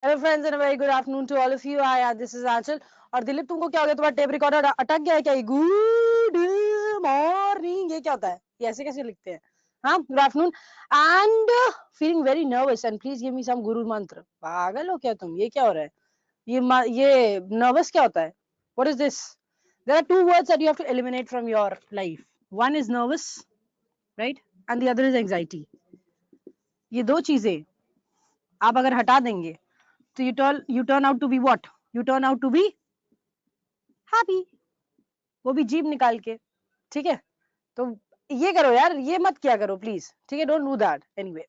Hello friends and very good afternoon to all of you. Hi, this is Aanchal. और दिलीप, तुमको क्या हो गया? तुम्हारा टेप रिकॉर्डर अटक गया है क्या? गुड मॉर्निंग, ये क्या होता है? ये ऐसे कैसे लिखते हैं? हाँ, good afternoon and feeling very nervous and please give me some guru mantra. पागल हो क्या तुम? ये क्या हो रहा है? ये नर्वस क्या होता है? What is this? There are two words that you have to eliminate from your life. One is nervous, right, and the other is anxiety. ये दो चीजें आप अगर हटा देंगे तो you turn out to be what? You turn out to be happy, वो भी जीभ निकाल के। ठीक है, तो ये करो यार, ये मत किया करो प्लीज, ठीक है? Don't do that anyway.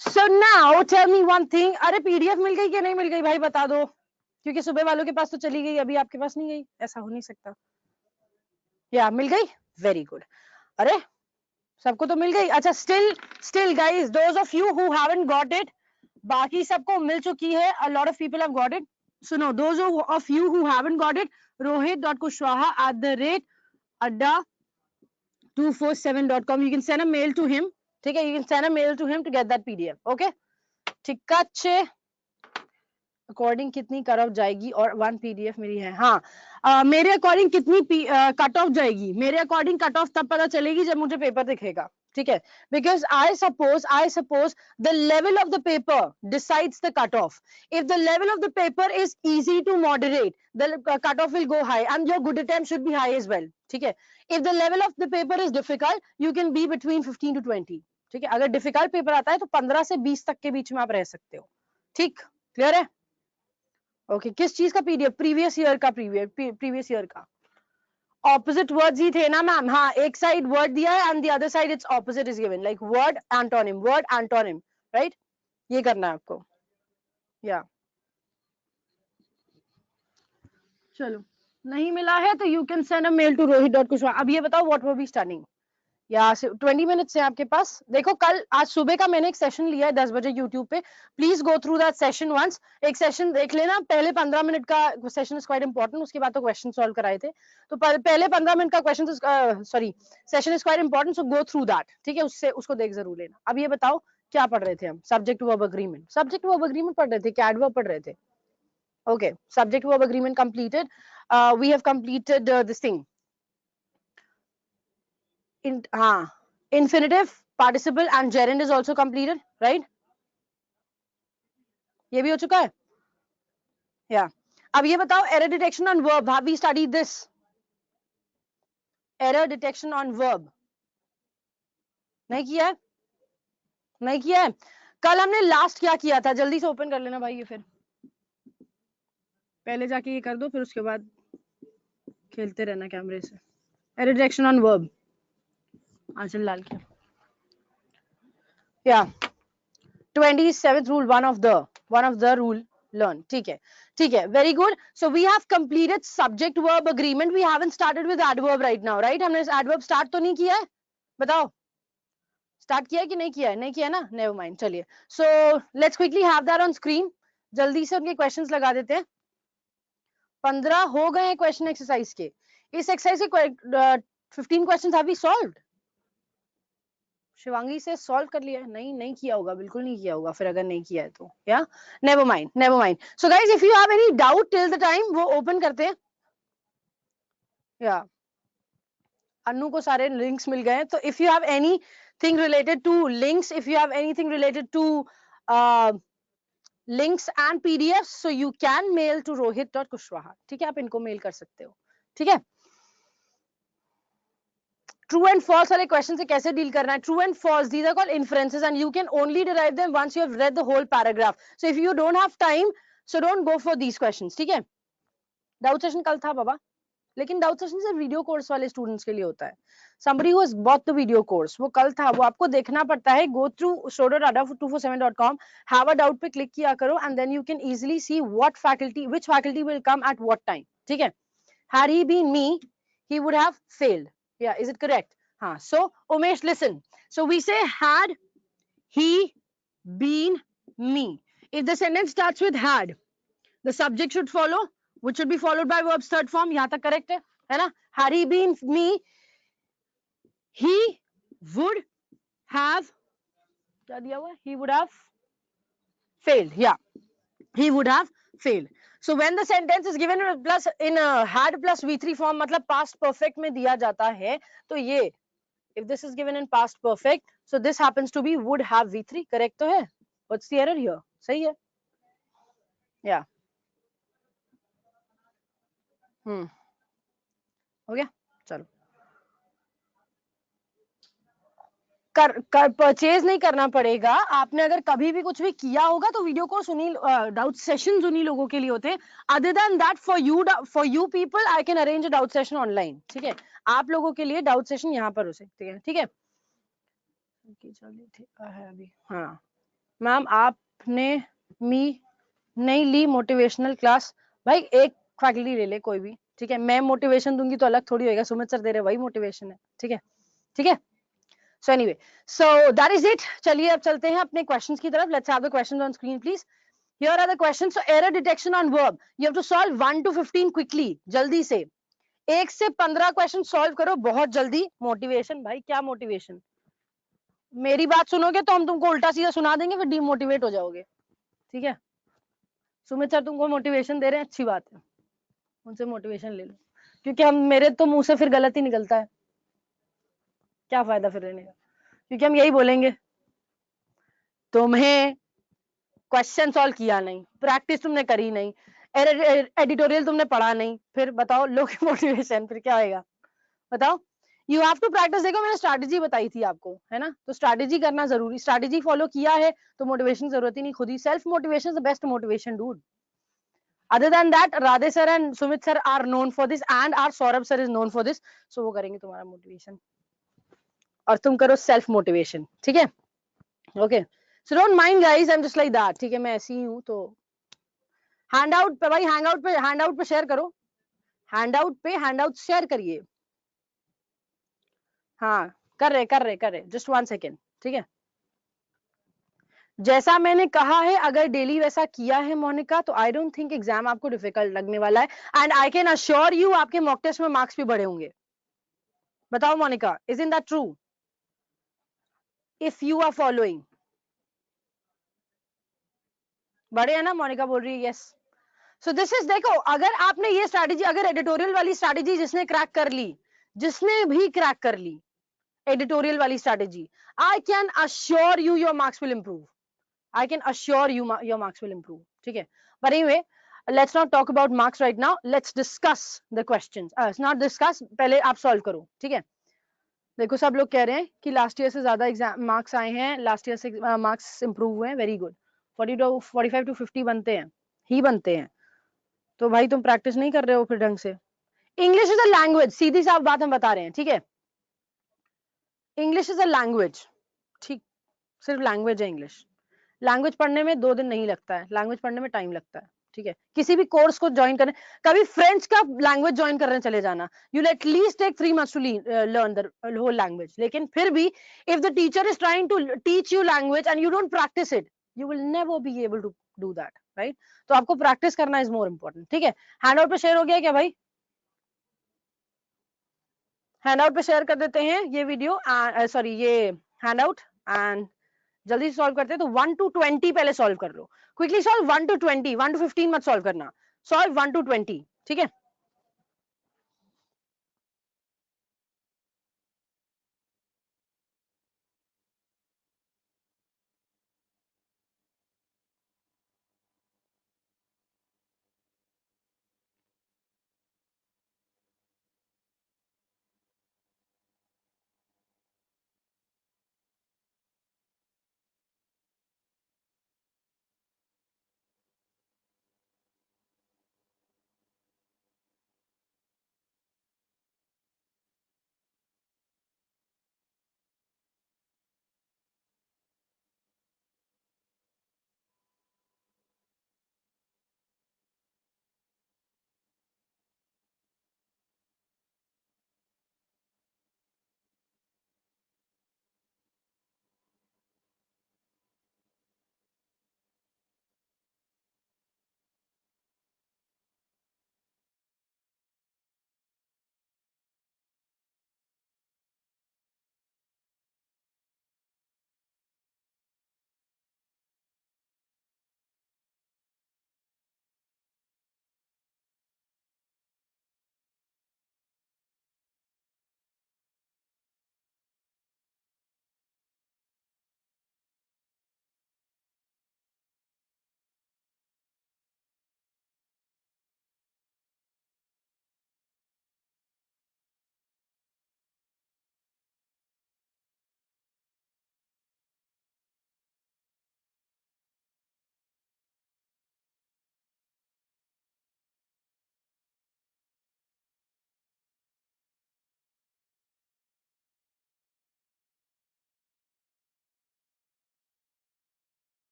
So now tell me one thing. अरे पीडीएफ मिल गई कि नहीं मिल गई भाई, बता दो, क्योंकि सुबह वालों के पास तो चली गई, अभी आपके पास नहीं गई, ऐसा हो नहीं सकता। या मिल गई? Very good. अरे सबको तो मिल गई। अच्छा, still guys, those of you who haven't got it, बाकी सबको मिल चुकी है। A lot of people have got it. सुनो, those of you who haven't got it, rohit.kushwaha@the rate adda247.com, you can send a mail to him. ठीक है, you can send a mail to him to get that PDF. Okay, ठीक है। According कितनी cut off जाएगी? और one PDF मेरी है। हाँ, मेरे अकॉर्डिंग कितनी कट ऑफ जाएगी? मेरे अकॉर्डिंग कट ऑफ तब पता चलेगी जब मुझे पेपर दिखेगा, ठीक है? Because I suppose the level of the paper decides the cut off. If the level of the paper is easy to moderate, the cut off will go high and your good attempt should be high as well, ठीक है? If the level of the paper is difficult, you can be between 15 to 20, ठीक है? अगर difficult paper आता है तो 15 से 20 तक के बीच में आप रह सकते हो। ठीक, क्लियर है? ओके, किस चीज का पीडीएफ? प्रीवियस ईयर का, प्रीवियस ईयर का। ऑपोजिट वर्ड्स ही थे ना मैम? हाँ, एक साइड वर्ड दिया है and the other side it's opposite is given, like word antonym, right? ये करना है आपको। या चलो, नहीं मिला है तो you can send a mail to rohit.kushwaha. अब ये बताओ, व्हाट विल बी स्टडिंग? या 20 मिनट्स है आपके पास। देखो, कल आज सुबह का मैंने एक सेशन लिया है 10 बजे यूट्यूब पे। Please go through that session once. एक सेशन देख लेना, पहले 15 मिनट का सेशन इज क्वाइट इंपॉर्टेंट, उसके बाद तो क्वेश्चन सॉल्व कराए थे। तो पहले 15 मिनट का question sorry session is quite important, so go through that, ठीक है? उससे उसको देख जरूर लेना। अब ये बताओ, क्या पढ़ रहे थे हम? सब्जेक्ट वर्ब अग्रीमेंट पढ़ रहे थे कि एडवर्ब पढ़ रहे थे? Okay, subject verb agreement completed. We have completed this thing. हाँ, infinitive, participle and gerund is also completed, right? ये भी हो चुका है। या अब ये बताओ, error detection on verb, have we studied this? Error detection on verb नहीं किया है? नहीं किया है? कल हमने लास्ट क्या किया था? जल्दी से ओपन कर लेना भाई, ये फिर पहले जाके ये कर दो, फिर उसके बाद खेलते रहना कैमरे से। error detection on verb, आंचल लाल की। या 27th rule, one of the rule learn, ठीक है? ठीक है, very good. So we have completed subject verb agreement. We haven't started with adverb right now, right? हमने adverb start तो नहीं किया है? बताओ, स्टार्ट किया है कि नहीं किया है? नहीं किया है ना? नेवर माइंड, चलिए। So let's quickly have that on screen. जल्दी से उनके क्वेश्चंस लगा देते हैं। 15 हो गए हैं क्वेश्चन एक्सरसाइज के। इस एक्सरसाइज के 15 questions have we solved? Shivangi से सॉल्व कर लिया? नहीं किया होगा, बिल्कुल नहीं किया होगा फिर, अगर नहीं किया है तो। या never mind. So guys, if you have any doubt till the time वो ओपन करते हैं। या अनु को सारे लिंक्स मिल गए, तो if you have anything related to links, if you have anything related to links and PDF, so you can mail to rohit.kushwaha, ठीक है? आप इनको मेल कर सकते हो, ठीक है? ट्रू एंड फॉल्स वाले क्वेश्चन से कैसे डील करना है? True and false, these are called inferences and you can only derive them once you have read the whole paragraph. So if you don't have time, so don't go for these questions, ठीक है? Doubt session कल था बाबा, लेकिन doubt session सिर्फ video course वाले students के लिए होता है. somebody who has bought the video course, वो कल था, वो आपको देखना पड़ता है. go through show.adda247.com, have a doubt पे क्लिक किया करो and then you can easily see which faculty will come at what time, ठीक है? had he been me, he would have failed. Yeah, is it correct? हाँ, so Umesh, listen. So we say had he been me. If the sentence starts with had, the subject should follow, which should be followed by verb's third form. यहाँ तक correct है ना? Had he been me, he would have क्या दिया हुआ? He would have failed. Yeah. he would have failed. So when the sentence is given plus in had plus v3 form, मतलब past perfect में दिया जाता है, तो ये if this is given in past perfect, so this happens to be would have v3. correct तो है? What's the error here? सही है. Yeah. हो गया. चलो. कर परचेज नहीं करना पड़ेगा. आपने अगर कभी भी कुछ भी किया होगा तो वीडियो कोर्स उन्हीं डाउट सेशन उन्हीं लोगों के लिए होते हैं. Other than that for you people I can arrange a doubt session online. ठीक है, आप लोगों के लिए डाउट सेशन यहाँ पर हो सकती है. ठीक है, अभी. हाँ मैम, आपने मी नहीं ली मोटिवेशनल क्लास. भाई एक फैकल्टी ले ले कोई भी. ठीक है, मैं मोटिवेशन दूंगी तो अलग थोड़ी होगा. सुमित सर दे रहे, वही मोटिवेशन है. ठीक है, ठीक है. So anyway, so that is it. चलिए अब चलते हैं अपने questions की तरफ. Let's have the questions on screen, please. Here are the questions. So error detection on verb. You have to solve 1 to 15 quickly. जल्दी से 1 से 15 क्वेश्चन सॉल्व करो बहुत जल्दी. मोटिवेशन, भाई क्या मोटिवेशन? मेरी बात सुनोगे तो हम तुमको उल्टा सीधा सुना देंगे, फिर डिमोटिवेट हो जाओगे. ठीक है, सुमित सर तुमको मोटिवेशन दे रहे हैं, अच्छी बात है, उनसे मोटिवेशन ले लो. क्योंकि हम मेरे तो मुंह से फिर गलत ही निकलता है. क्या फायदा फिर रहने का? क्योंकि हम यही बोलेंगे, तुम्हें क्वेश्चन सॉल्व किया नहीं, प्रैक्टिस तुमने करी नहीं, एडिटोरियल तुमने पढ़ा नहीं, फिर बताओ लो मोटिवेशन, फिर क्या होगा बताओ. You have to practise. देखो मैंने स्ट्रैटेजी बताई थी आपको, है ना, तो स्ट्रैटेजी करना जरूरी. स्ट्रैटेजी फॉलो किया है तो मोटिवेशन की जरूरत ही नहीं, खुद ही self motivation is the best motivation dude. Other than that Radhe sir and Sumit sir are known for this and are Saurabh sir is known for this. So वो करेंगे तुम्हारा मोटिवेशन और तुम करो सेल्फ मोटिवेशन. ठीक है, okay. So don't mind guys, I am just like that. ठीक है, मैं ऐसी ही हूं. तो हैंडआउट पे भाई, हैंडआउट पे शेयर करो. हैंडआउट शेयर करिए. हाँ, कर रहे जस्ट 1 सेकेंड. ठीक है, जैसा मैंने कहा है अगर डेली वैसा किया है मोनिका, तो आई डोंट थिंक एग्जाम आपको डिफिकल्ट लगने वाला है. And I can assure you आपके मॉक टेस्ट में मार्क्स भी बढ़े होंगे. बताओ Monica, is in that true? If you are following, बढ़े है ना? मोनिका बोल रही है यस. सो दिस इज, देखो अगर आपने ये स्ट्रैटेजी, अगर एडिटोरियल वाली स्ट्रैटेजी जिसने क्रैक कर ली, जिसने भी क्रैक कर ली एडिटोरियल वाली strategy, I can assure you your marks will improve. I can assure you your marks will improve. ठीक है, but anyway, let's not talk about marks right now. Let's discuss the questions. Not discuss, पहले आप solve करो. ठीक है, देखो सब लोग कह रहे हैं कि लास्ट ईयर से ज्यादा एग्जाम मार्क्स आए हैं, लास्ट ईयर से मार्क्स इंप्रूव हुए हैं. Very good. 45 to 50 बनते हैं ही बनते हैं. तो भाई तुम प्रैक्टिस नहीं कर रहे हो फिर ढंग से. इंग्लिश इज अ लैंग्वेज, सीधी साफ बात हम बता रहे हैं. ठीक है, इंग्लिश इज अ लैंग्वेज. ठीक, सिर्फ लैंग्वेज है इंग्लिश. लैंग्वेज पढ़ने में 2 दिन नहीं लगता है, लैंग्वेज पढ़ने में टाइम लगता है. ठीक है, किसी भी कोर्स को ज्वाइन करने, कभी फ्रेंच का लैंग्वेज ज्वाइन करने चले जाना, you at least take 3 months to learn the whole language. लेकिन फिर भी if the teacher is trying to teach you language and you don't practise it, you will never be able to do that. Right, तो आपको practice करना is more important. ठीक है, hand out पे share हो गया क्या भाई? हैंड आउट पे शेयर कर देते हैं ये वीडियो, सॉरी ये हैंड आउट. एंड जल्दी सॉल्व करते हैं. तो 1 to 20 पहले सॉल्व कर लो. क्विकली सॉल्व 1 to 20, 1 to 15 मत सॉल्व करना. Solve 1 to 20. ठीक है,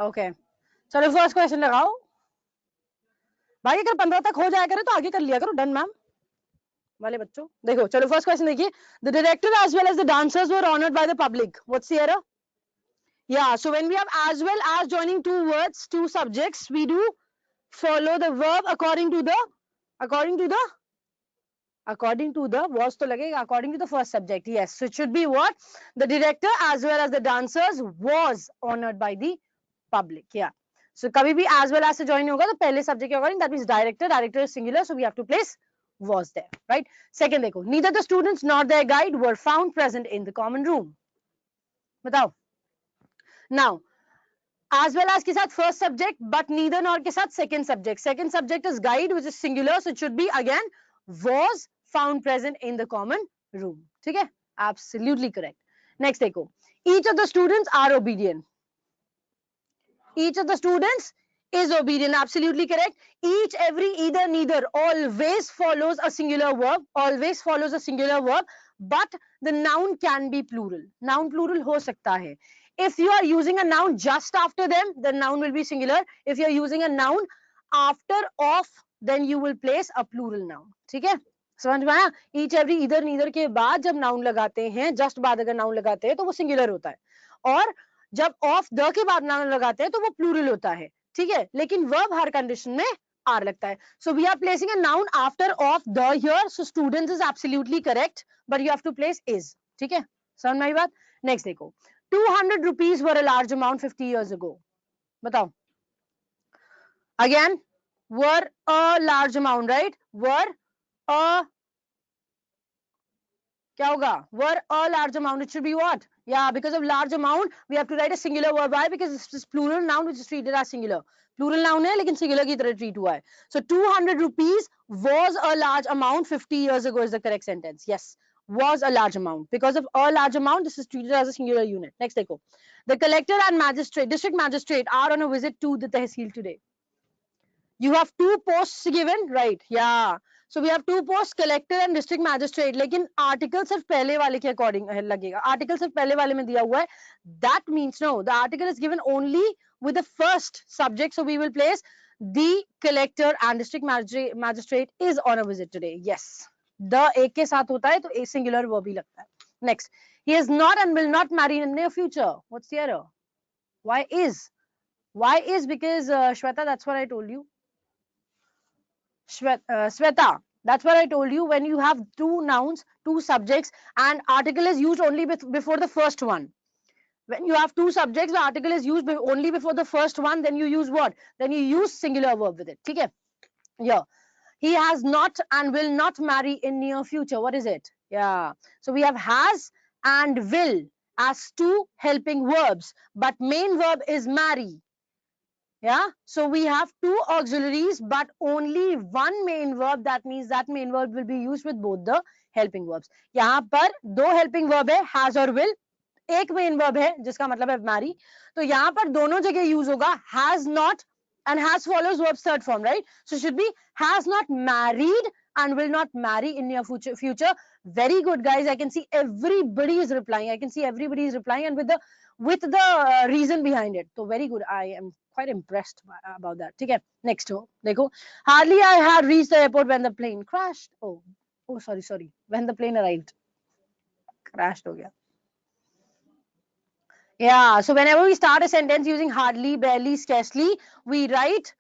ओके चलो फर्स्ट क्वेश्चन लगाओ भाई, अगर 15 तक हो जाया करे तो आगे कर लिया करो, डन मैम वाले बच्चों। देखो चलो फर्स्ट क्वेश्चन देखिए, the director as well as the dancers were honoured by the public, what's the error? Yeah, so when we have as well as joining two words, two subjects, we do follow the verb according to the was to lagega, according to the first subject. Yes, so it should be what? The director as well as the dancers was honored by the public. Yeah, so kabhi bhi as well as se join hoga to pehle subject ke according, that means director is singular, so we have to place was there, right? Second dekho, neither the students nor their guide were found present in the common room. Batao. Now as well as के साथ first subject but neither nor के साथ second subject is guide which is singular, so it should be again was found present in the common room. ठीक है, absolutely correct. Next देखो, each of the students are obedient, each of the students is obedient, absolutely correct. Each, every, either, neither always follows a singular verb, but the noun can be plural, noun plural ho sakta hai. If you are using a noun just after them, the noun will be singular. If you are using a noun after of, then you will place a plural noun. ठीक है, समझ में आया? Each, every, either, neither के बाद जब noun लगाते हैं, just बाद अगर noun लगाते हैं तो वो singular होता है, और जब ऑफ द के बाद नाउन लगाते हैं तो वो प्लूरल होता है, ठीक है, लेकिन वर्ब हर कंडीशन में आर लगता है. So we are placing a noun after of the here, so students is absolutely correct, but you have to place is. ठीक है, समझ में आई बात? नेक्स्ट देखो, 200 rupees were a large amount 50 years ago. बताओ again, were a large amount, right? Were a क्या होगा? Were a large amount, it should be what? Yeah, because of large amount, we have to write a singular verb. Why? Because this is plural noun which is treated as singular. Plural noun है लेकिन singular की तरह treat हुआ है. So 200 rupees was a large amount 50 years ago is the correct sentence. Yes, was a large amount. Because of a large amount, this is treated as a singular unit. Next देखो, the collector and magistrate, district magistrate are on a visit to the tehsil today. You have two posts given, right? Yeah. So we have two posts, collector and district magistrate. लेकिन article सिर्फ पहले वाले के according लगेगा. Article सिर्फ पहले वाले में दिया हुआ है. That means no, the article is given only with the first subject. So we will place the collector and district magistrate is on a visit today. Yes. The एक के साथ होता है तो a singular verb ही लगता है. Next, he is not and will not marry in the near future. What's the error? Why is? Why is? Because Shweta, that's what I told you. Sweta, that's what I told you. When you have two nouns, two subjects, and article is used only before the first one. When you have two subjects, the article is used only before the first one. Then you use what? Then you use singular verb with it. Okay? Yeah. He has not and will not marry in near future. What is it? Yeah. So we have has and will as two helping verbs, but main verb is marry. Yeah, so we have two auxiliaries but only one main verb. That means that main verb will be used with both the helping verbs. यहाँ पर दो helping verb है, has और will, एक main verb है जिसका मतलब है marry. तो यहाँ पर दोनों जगह use होगा has not, and has follows verb's third form, right? So it should be has not married and will not marry in near future. Very good, guys. I can see everybody is replying. I can see everybody is replying, and with the reason behind it. So very good. I am quite impressed about that. ठीक है, next हो देखो, hardly I had reached the airport when the plane crashed. Oh sorry, when the plane arrived, crashed हो गया. Yeah, so whenever we start a sentence using hardly, barely, scarcely, we write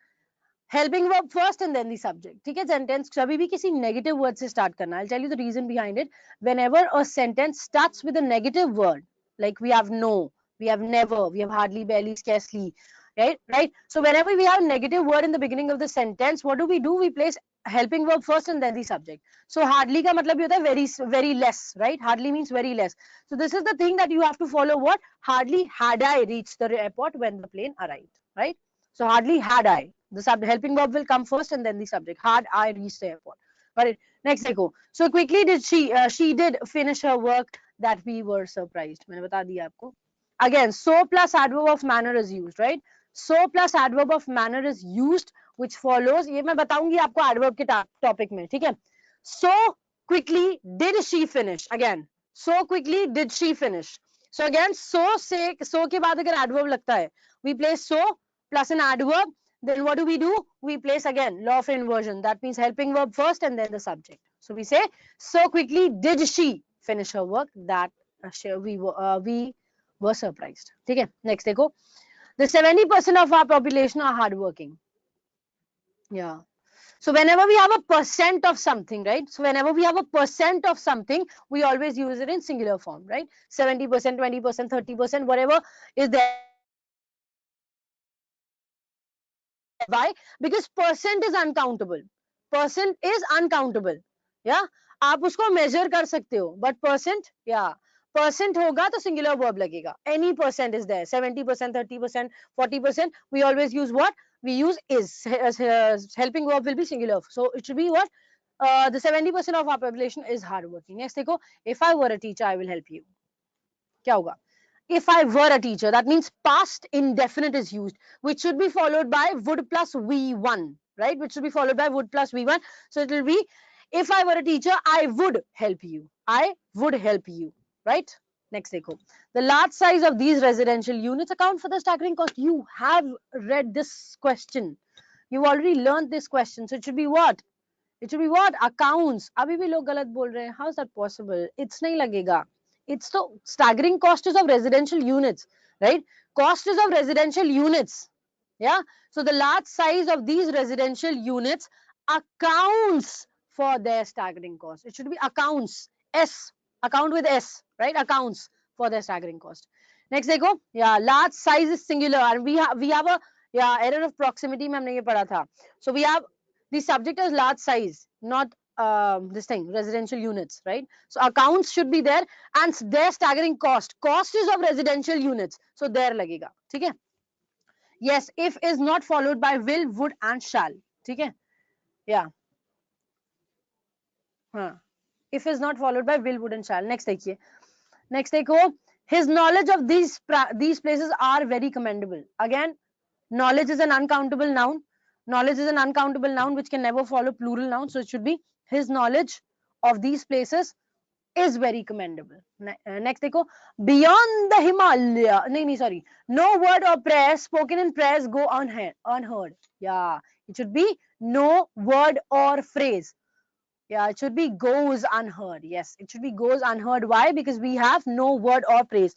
helping verb first and then the subject. ठीक है, sentence कभी भी किसी negative word से start करना. I'll tell you the reason behind it. Whenever a sentence starts with a negative word, like we have no, we have never, we have hardly, barely, scarcely, right? So whenever we have a negative word in the beginning of the sentence, what do? We place helping verb first and then the subject. So hardly का मतलब ये होता है very less, right? Hardly means very less. So this is the thing that you have to follow. What? Hardly had I reached the airport when the plane arrived, right? So hardly had I. The helping verb will come first and then the subject. Had I reached the airport. But next देखो. So quickly did she did finish her work that we were surprised. मैंने बता दिया आपको. Again, so plus adverb of manner is used, right? So plus adverb of manner is used, which follows. ये मैं बताऊंगी आपको adverb के topic में, ठीक है? So quickly did she finish. Again, so quickly did she finish. So again, so के बाद अगर adverb लगता है, we place so plus an adverb, then what do? We place again law of inversion. That means helping verb first and then the subject. So we say, so quickly did she finish her work that we were surprised. ठीक है, next देखो, the 70% of our population are hardworking. Yeah. So whenever we have a percent of something, right? So whenever we have a percent of something, we always use it in singular form, right? 70%, 20%, 30%, whatever is there. Why? Because percent is uncountable. Percent is uncountable. Yeah. आप उसको measure कर सकते हो, but percent, yeah. Percent होगा तो singular verb लगेगा. Any percent is there. 70%, 30%, 40%. We always use what? We use is. Helping verb will be singular. So it should be what? The 70% of our population is hardworking. Next देखो, if I were a teacher, I will help you. क्या होगा? If I were a teacher, that means past indefinite is used, which should be followed by would plus V1, right? Which should be followed by would plus V1. So it will be, if I were a teacher, I would help you. I would help you, right? Next, देखो. The large size of these residential units account for the staggering cost. You have read this question. You've already learned this question. So it should be what? It should be what? Accounts. अभी भी लोग गलत बोल रहे हैं. How is that possible? It's नहीं लगेगा. It's the staggering costs of residential units, right? Costs of residential units. Yeah. So the large size of these residential units accounts for their staggering cost. It should be accounts. S. Account with S, right? Accounts for their staggering cost. Next देखो, yeah, large size is singular and we have a, yeah, error of proximity में हमने ये पढ़ा था. So we have the subject as large size, not this thing, residential units, right? So accounts should be there and their staggering cost. Cost is of residential units. So there लगेगा. ठीक है? Yes, if is not followed by will, would and shall. ठीक है? Yeah. हाँ. If is not followed by will, would and shall. Next देखिए. Next देखो. His knowledge of these places are very commendable. Again, knowledge is an uncountable noun. Knowledge is an uncountable noun which can never follow plural noun. So it should be his knowledge of these places is very commendable. Next देखो, beyond the Himalaya, नहीं sorry, no word or prayer spoken in prayers go unheard. Yeah, it should be no word or phrase. Yeah, it should be goes unheard. Yes, it should be goes unheard. Why? Because we have no word or phrase.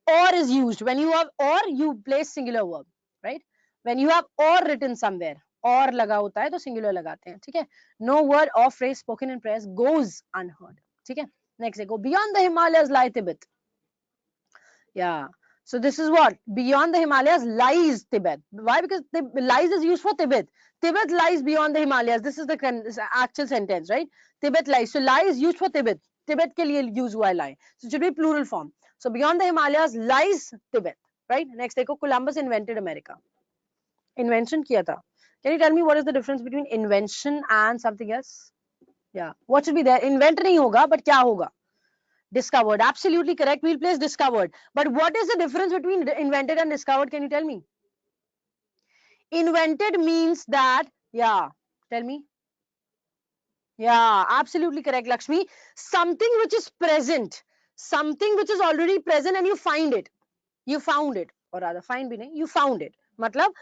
Or is used. When you have or, you place singular verb, right? When you have or written somewhere, or लगा होता है तो singular लगाते हैं, ठीक है? No word or phrase spoken in prayers goes unheard. ठीक है? Next देखो, beyond the Himalayas lie Tibet. Yeah. So this is what? Beyond the Himalayas lies Tibet. Why? Because lies is used for Tibet. Tibet lies beyond the Himalayas. This is the actual sentence, right? Tibet lies. So lie is used for Tibet. Tibet के लिए use हुआ है lie. So it should be plural form. So beyond the Himalayas lies Tibet, right? Next देखो, Columbus invented America. Invention किया था. Can you tell me what is the difference between invention and something else? Yeah. What should be there? Invent नहीं होगा, but क्या होगा? Discovered. Absolutely correct. We'll place discovered. But what is the difference between invented and discovered? Can you tell me? Invented means that, yeah, tell me. Yeah, absolutely correct, Lakshmi. Something which is present, something which is already present and you find it. You found it. Or rather, find भी नहीं, you found it. मतलब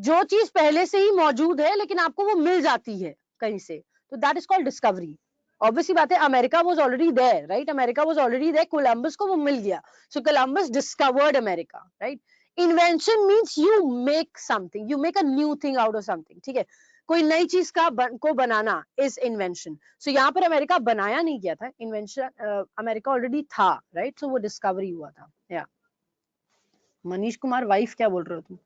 जो चीज पहले से ही मौजूद है लेकिन आपको वो मिल जाती है कहीं से, तो that is called discovery. Obviously बात है, America was already there, right? America was already there. Columbus को वो मिल गया. So Columbus discovered America, right? Invention means you make something, you make a new thing out of something. ठीक है? कोई नई चीज को बनाना is invention. So यहाँ पर अमेरिका बनाया नहीं गया था. Invention अमेरिका already था, right? So वो discovery हुआ था. Yeah. मनीष कुमार वाइफ क्या बोल रहे हो तुम?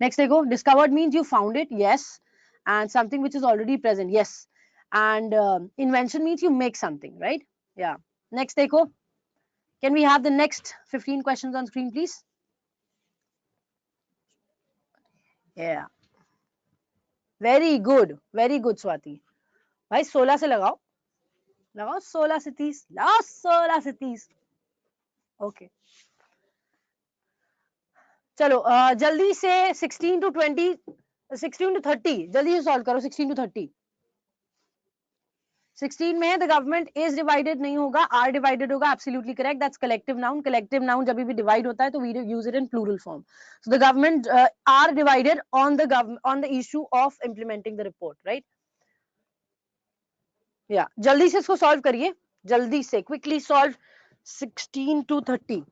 Next देखो, discovered means you found it, yes, and something which is already present, yes, and invention means you make something, right? Yeah. Next देखो, can we have the next 15 questions on screen, please? Yeah. Very good, Swati. भाई 16 से लगाओ 16 से 30, लगाओ 16 से 30. Okay. चलो जल्दी से 16 to 20, 16 to 30 जल्दी से सॉल्व करो. 16 to 30. 16 में द गवर्नमेंट इज डिवाइडेड नहीं होगा, आर डिवाइडेड होगा. Absolutely correct. That's collective noun. Collective noun जब भी डिवाइड होता है तो we use it in plural form. So the government are divided on the issue of implementing the report, right. या जल्दी से इसको सॉल्व करिए, जल्दी से क्विकली सॉल्व 16 to 30.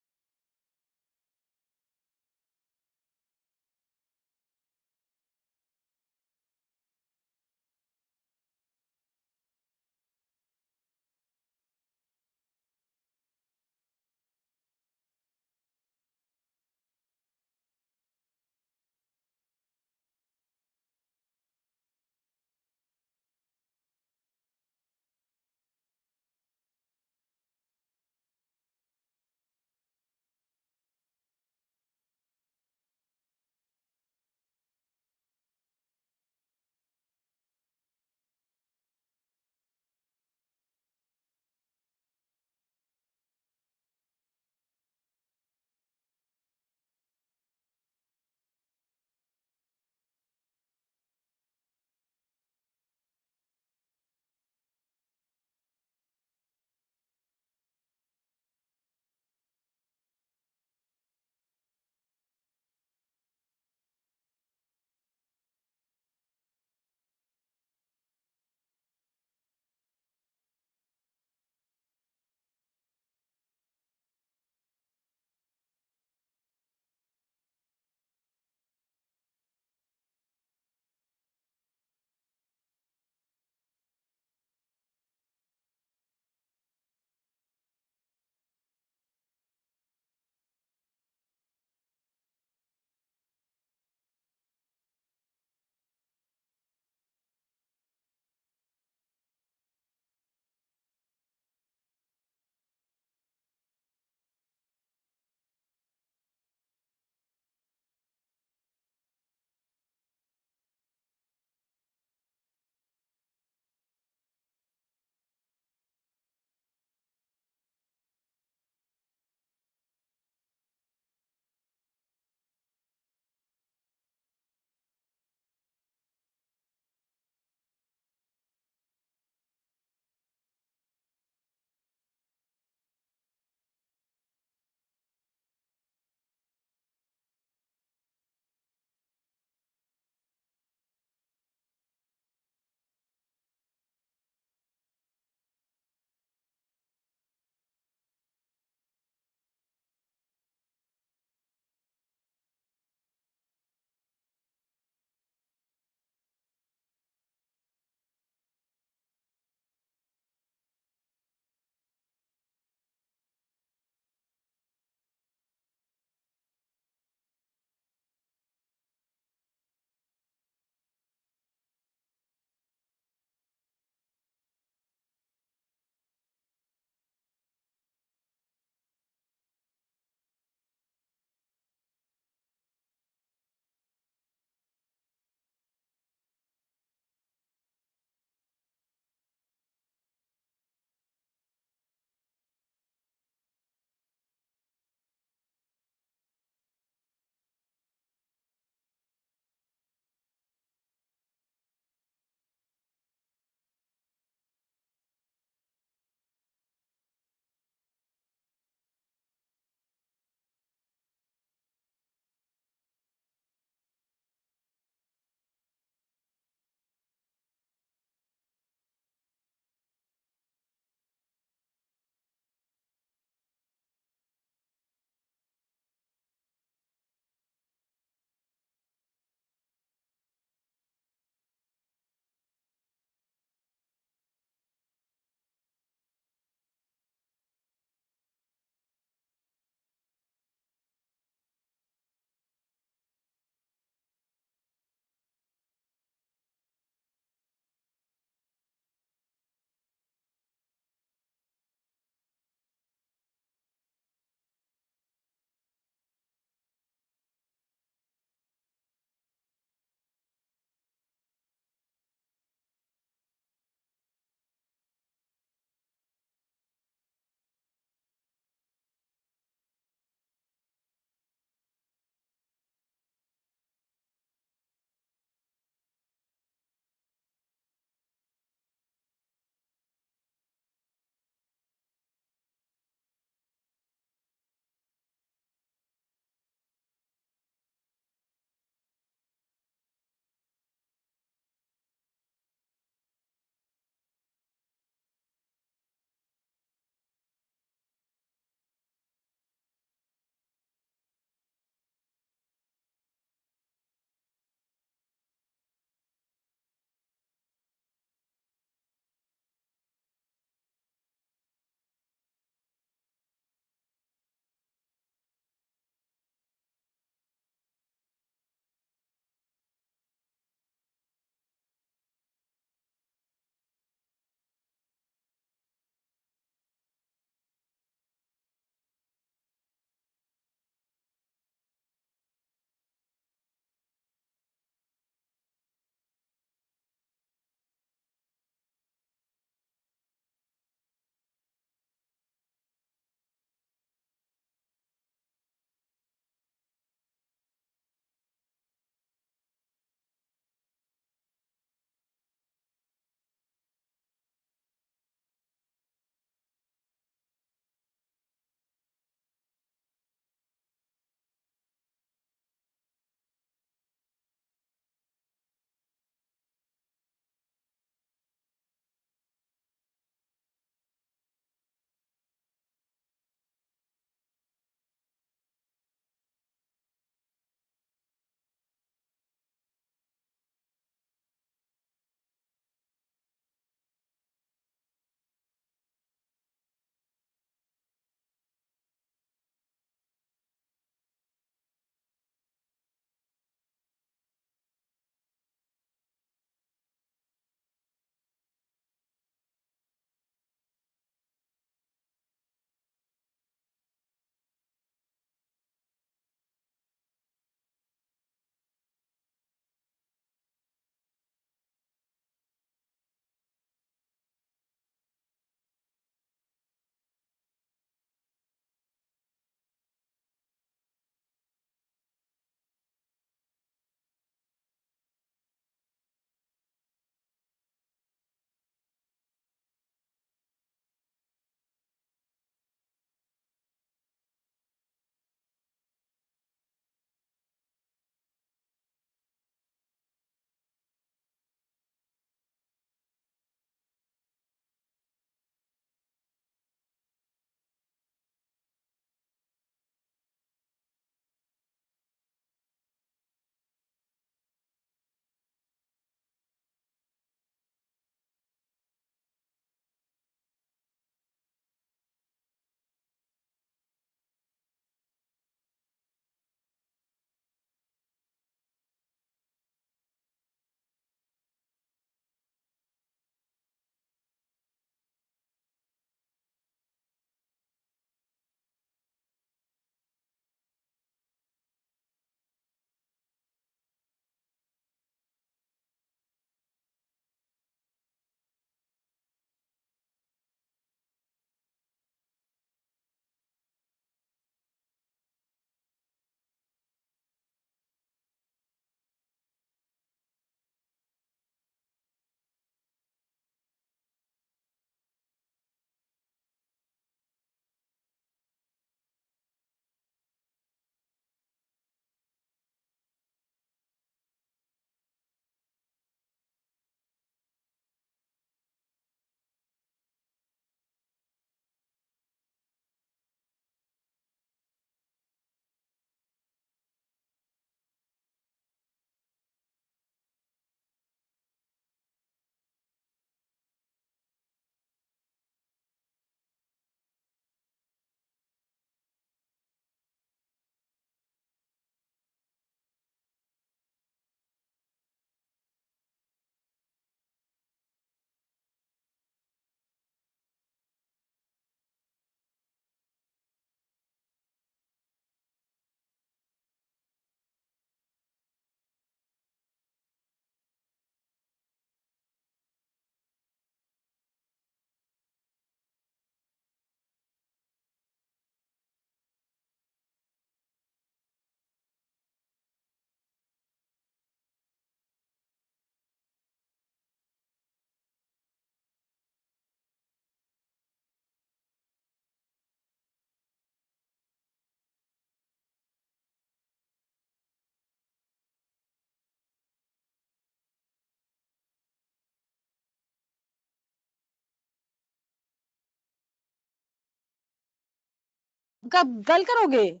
कब कल करोगे?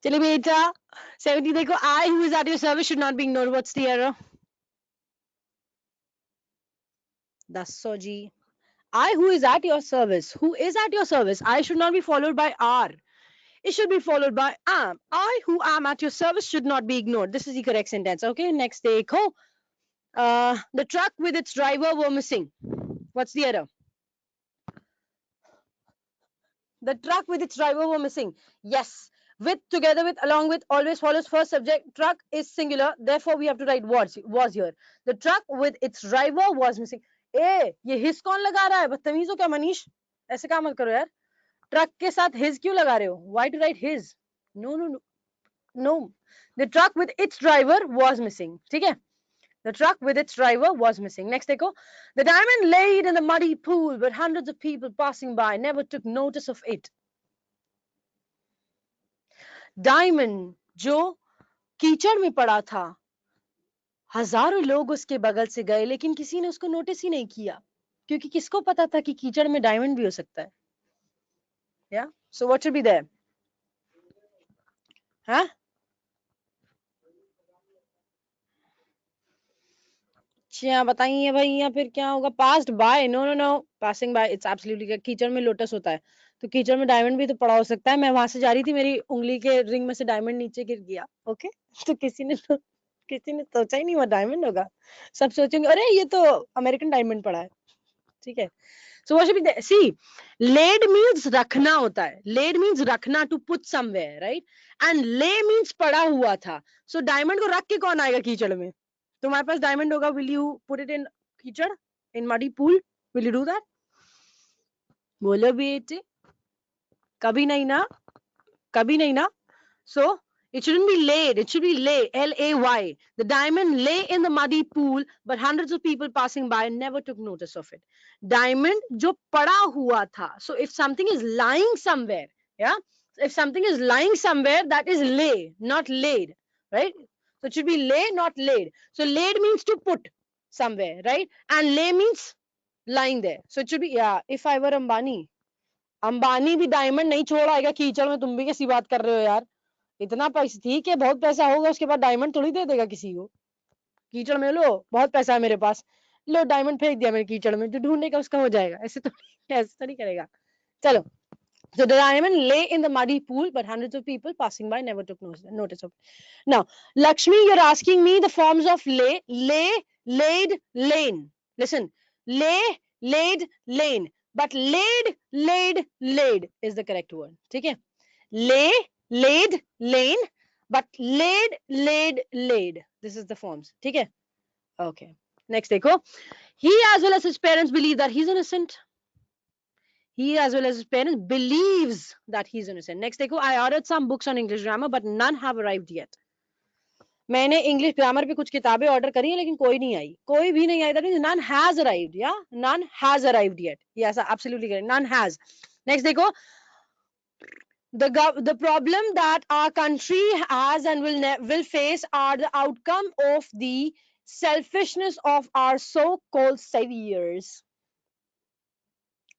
चलिए बेटा 70 देखो, I who is at your service should not be ignored. What's the error? 10 ji. I who is at your service. Who is at your service? I should not be followed by are. It should be followed by am. I who am at your service should not be ignored. This is the correct sentence. Okay, next देखो. The truck with its driver were missing. What's the error? The truck with its driver were missing. Yes. With, together with, along with always follows first subject. Truck is singular. Therefore, we have to write was here. The truck with its driver was missing. ए ये his कौन लगा रहा है? बदतमीज हो क्या मनीष? ऐसे काम मत करो यार. ट्रक के साथ हिज क्यों लगा रहे हो? Why to write his? No, no, no, no. The truck with its driver was missing. ठीक है? The truck with its driver was missing. Next देखो. The diamond laid in the muddy pool, but hundreds of people passing by never took notice of it. Diamond जो कीचड़ में पड़ा था, हजारों लोग उसके बगल से गए लेकिन किसी ने उसको नोटिस ही नहीं किया, क्योंकि किसको पता था कि कीचड़ में डायमंड भी हो सकता है. Yeah, so what should be there? हाँ? अच्छा बताइए भाई, या फिर क्या होगा? Passed by? No no no, passing by. It's absolutely. कीचड़ में लोटस होता है, तो कीचड़ में डायमंड भी तो पड़ा हो सकता है. मैं वहां से जा रही थी, मेरी उंगली के रिंग में से डायमंड नीचे गिर गया. ओके तो किसी ने सोचा ही नहीं वो डायमंड होगा. सब सोचेंगे अरे ये तो अमेरिकन डायमंड पड़ा है. ठीक है. So what should be there? See, laid means रखना होता है. Laid means रखना, to put somewhere, right? And lay means पड़ा हुआ था. So diamond को रख के कौन आएगा कीचड़ में? तुम्हारे पास डायमंड होगा, will you put it in कीचड़, in muddy pool? Will you do that? बोलो बेटे. कभी नहीं ना, कभी नहीं ना. So it shouldn't be laid, it should be lay, L-A-Y. The diamond lay in the muddy pool, but hundreds of people passing by never took notice of it. Diamond जो पड़ा हुआ था. So if something is lying somewhere, yeah, if something is lying somewhere, that is lay, not laid, right? So it should be lay, not laid. So laid means to put somewhere, right? And lay means lying there. So it should be, yeah, if I were Ambani. Ambani भी diamond नहीं छोड़ आएगा कीचड़ में. तुम भी कैसी बात कर रहे हो यार? इतना पैसा, ठीक है, बहुत पैसा होगा, उसके बाद डायमंड थोड़ी दे देगा किसी को. कीचड़ में लो, बहुत पैसा है मेरे पास, लो डायमंड फेंक दिया मेरे कीचड़ में, जो ढूंढने का उसका हो जाएगा. ऐसे तो नहीं करेगा. चलो. So the diamond lay in the muddy pool, but hundreds of people passing by never took notice of it. Now, Lakshmi, you're asking me the forms of lay. Lay, laid, lain. Listen, lay, laid, lain. But laid is the correct word. ठीक है? Lay, laid, lain. But laid. This is the forms. ठीक है? Okay. Next देखो. He as well as his parents believe that he's innocent. He as well as his parents believes that he's innocent. Next देखो. I ordered some books on English grammar, but none have arrived yet. मैंने English grammar पे कुछ किताबें order करी है, लेकिन कोई नहीं आई. कोई भी नहीं आई. That means none has arrived. Yeah, none has arrived yet. Yes, absolutely correct. None has. Next देखो. The problem that our country has and will face are the outcome of the selfishness of our so-called saviors.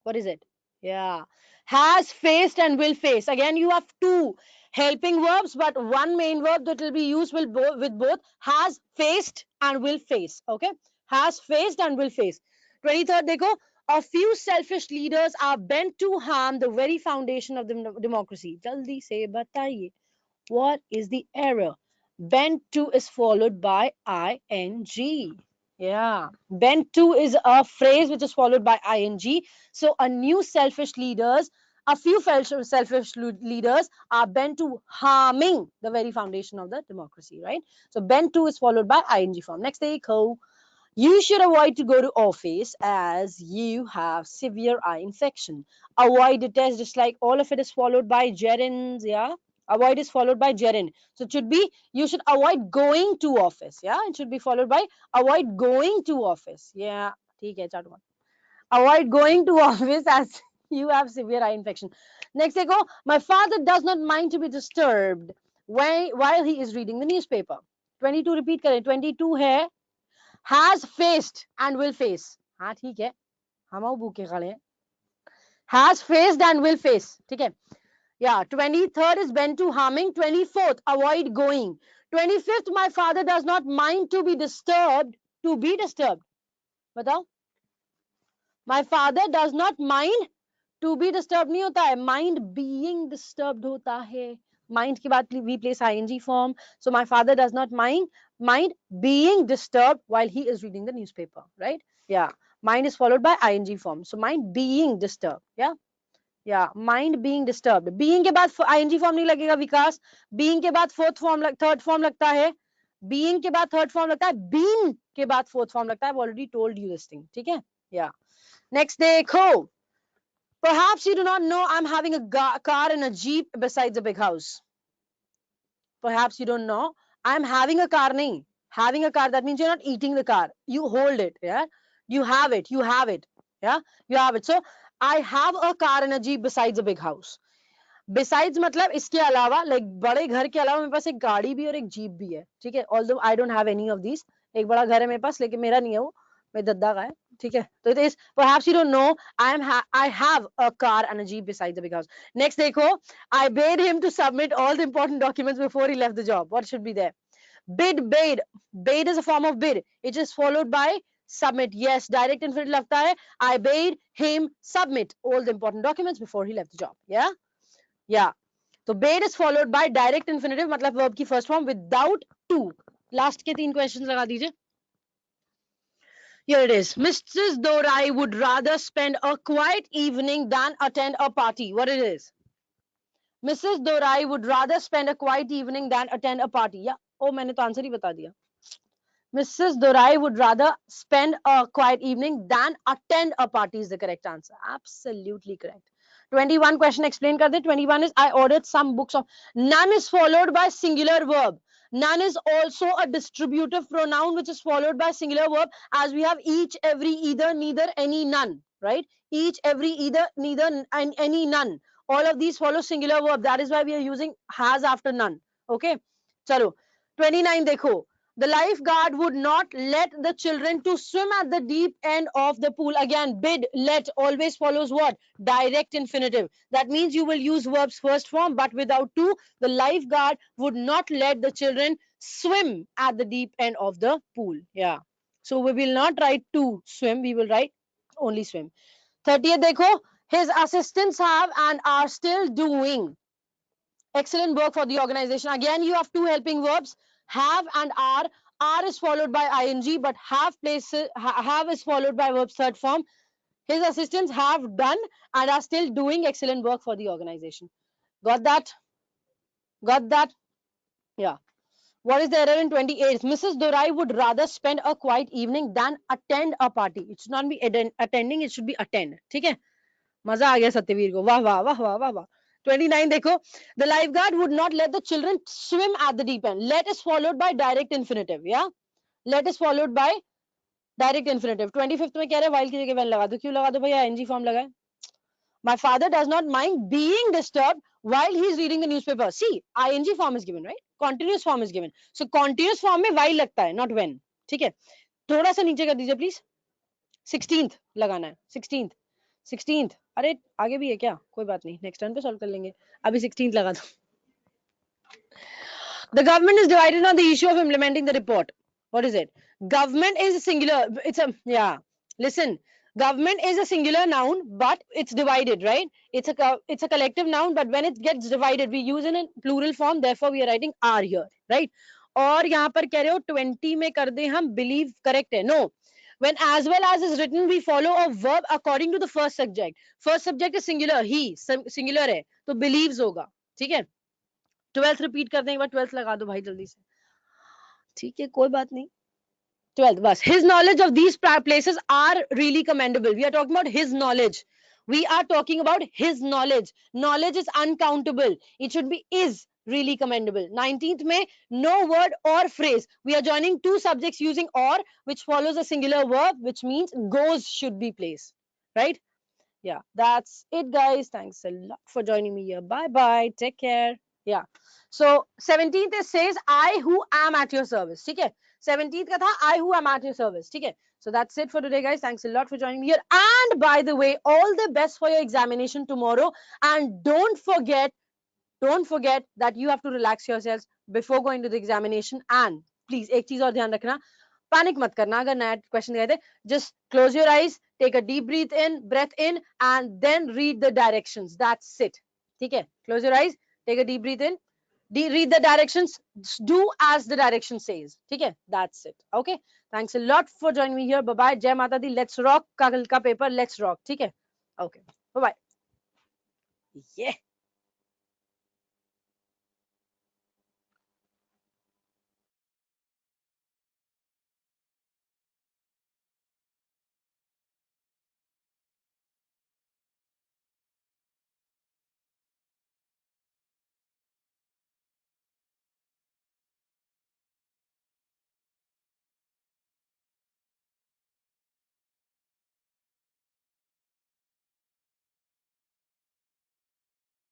What is it? Yeah, has, faced, and will face. Again, you have two helping verbs, but one main verb that will be used with both. Has faced and will face. Okay, has faced and will face. 23rd देखो. A few selfish leaders are bent to harm the very foundation of the democracy. Jaldi se bataiye. What is the error? Bent to is followed by ing. Yeah, bent to is a phrase which is followed by ing. So a few selfish leaders are bent to harming the very foundation of the democracy, right? So bent to is followed by ing form. Next देखो. You should avoid to go to office as you have severe eye infection. Avoid the test, just like all of it is followed by gerunds. Yeah, avoid is followed by gerund. So it should be you should avoid going to office. Yeah, it should be followed by avoid going to office. Yeah, ठीक है, चलो. Avoid going to office as you have severe eye infection. Next देखो. My father does not mind to be disturbed while he is reading the newspaper. 22 repeat करें. 22 है. Has faced and will face. हाँ ठीक है, हम भूखे खड़े हैं. has faced and will face. ठीक है. Yeah, 23rd is bent to harming. 24th, avoid going. 25th, my father does not mind to be disturbed. To be disturbed. बताओ. My father does not mind to be disturbed नहीं होता है. Mind being disturbed होता है. Mind के बाद we place ing form. So my father does not mind being disturbed while he is reading the newspaper. Right? Yeah. Mind is followed by ing form. So mind being disturbed. Yeah. या mind being disturbed. Being के बाद ING form नहीं लगेगा विकास. Being के बाद third form लगता है. Being के बाद थर्ड फॉर्म लगता है. बीइंग के बाद फोर्थ फॉर्म लगता है. I already told you this thing. ठीक है. या नेक्स्ट देखो. Perhaps you do not know I'm having a car and a jeep besides a big house. Perhaps you don't know I'm having a car. nahi. Having a car, that means you're not eating the car. You hold it. Yeah. You have it. You have it. Yeah. You have it. So I have a car and a jeep besides a big house. Besides मतलब इसके अलावा, like बड़े घर के अलावा मेरे पास एक गाड़ी भी और एक जीप भी है. ठीक है. Although I don't have any of these. एक बड़ा घर है मेरे पास, लेकिन मेरा नहीं है वो. मेरे दद्दा का है. ठीक है. तो it is, perhaps you don't know I have a car and a jeep besides the big house. Next देखो. I bade him to submit all the important documents before he left the job. What should be there? Bade. Bade is a form of bid. It is followed by submit. Yes, direct infinitive लगता है. I bade him submit all the important documents before he left the job. Yeah. Yeah. So bade is followed by direct infinitive, मतलब verb की first form without to. Last के 3 questions लगा दीजिए. Here it is. Mrs. Dorai would rather spend a quiet evening than attend a party. What it is? Mrs. Dorai would rather spend a quiet evening than attend a party. Yeah. Oh, मैंने तो answer ही बता दिया. Mrs. Dorai would rather spend a quiet evening than attend a party is the correct answer. Absolutely correct. 21 question explain kar de. 21 is I ordered some books of. None is followed by singular verb. None is also a distributive pronoun which is followed by singular verb, as we have each, every, either, neither, any, none. Right? Each, every, either, neither, and any, none. All of these follow singular verb. That is why we are using has after none. Okay. Chalo. 29 dekho. The lifeguard would not let the children to swim at the deep end of the pool. Again, bid, let always follows what? Direct infinitive. That means you will use verbs first form, but without to. The lifeguard would not let the children swim at the deep end of the pool. Yeah. So we will not write to swim. We will write only swim. 30th dekho. His assistants have and are still doing excellent work for the organization. Again, you have two helping verbs, have and are. Are is followed by ing, but have is followed by verbs third form. His assistants have done and are still doing excellent work for the organization. Got that? Got that? Yeah. What is the error in 28? Mrs. Dorai would rather spend a quiet evening than attend a party. It should not be attending, it should be attend. ठीक है? मजा आ गया सत्यवीर को. वाह वाह वाह वाह वाह वाह. 29 देखो. The lifeguard would not let the children swim at the deep end. Let is followed by direct infinitive. Yeah. Let is followed by direct infinitive. 25th में कह रहे while की जगह when लगा दो. क्यों लगा दो भैया? ing form लगाए. My father does not mind being disturbed while he is reading the newspaper. See, ing form is given, right? Continuous form is given. So continuous form में while लगता है, not when. ठीक है. थोड़ा सा नीचे कर दीजिए please. 16th लगाना है. 16th. अरे आगे भी है क्या? कोई बात नहीं, नेक्स्ट टर्न पे सॉल्व कर लेंगे. अभी 16th लगा दो. The government is divided on the issue of implementing the report. What is it? Government is a singular. It's a, yeah. Listen, government is a singular noun, but it's divided, right? It's a collective noun, but when it gets divided, we use it in plural form. Therefore, we are writing are here, right? और यहाँ पर कह रहे हो 20 में कर दे हम believe correct है. No. When as well as is written, we follow a verb according to the first subject. First subject is singular, he singular है, तो believes होगा. ठीक है. 12th repeat कर दें एक बार. 12th लगा दो भाई जल्दी से. ठीक है, कोई बात नहीं. 12th बस. His knowledge of these places are really commendable. We are talking about his knowledge. We are talking about his knowledge. Knowledge is uncountable. It should be is really commendable. 19th में no word or phrase. We are joining two subjects using or, which follows a singular verb, which means goes should be placed. Right? Yeah, that's it, guys. Thanks a lot for joining me here. Bye bye. Take care. Yeah. So 17th it says I who am at your service. ठीक है. 17th का था I who am at your service. ठीक है. So that's it for today, guys. Thanks a lot for joining me here. And by the way, all the best for your examination tomorrow. And don't forget that you have to relax yourselves before going to the examination. And please, एक चीज और ध्यान रखना, panic मत करना अगर नया question गए थे. Just close your eyes, take a deep breath in, and then read the directions. That's it. ठीक है. Close your eyes, take a deep breath in, read the directions, do as the direction says. ठीक है. That's it. Okay. Thanks a lot for joining me here. Bye bye. जय माता दी. Let's rock. कल का paper let's rock. ठीक है. Okay. Bye bye. Yeah.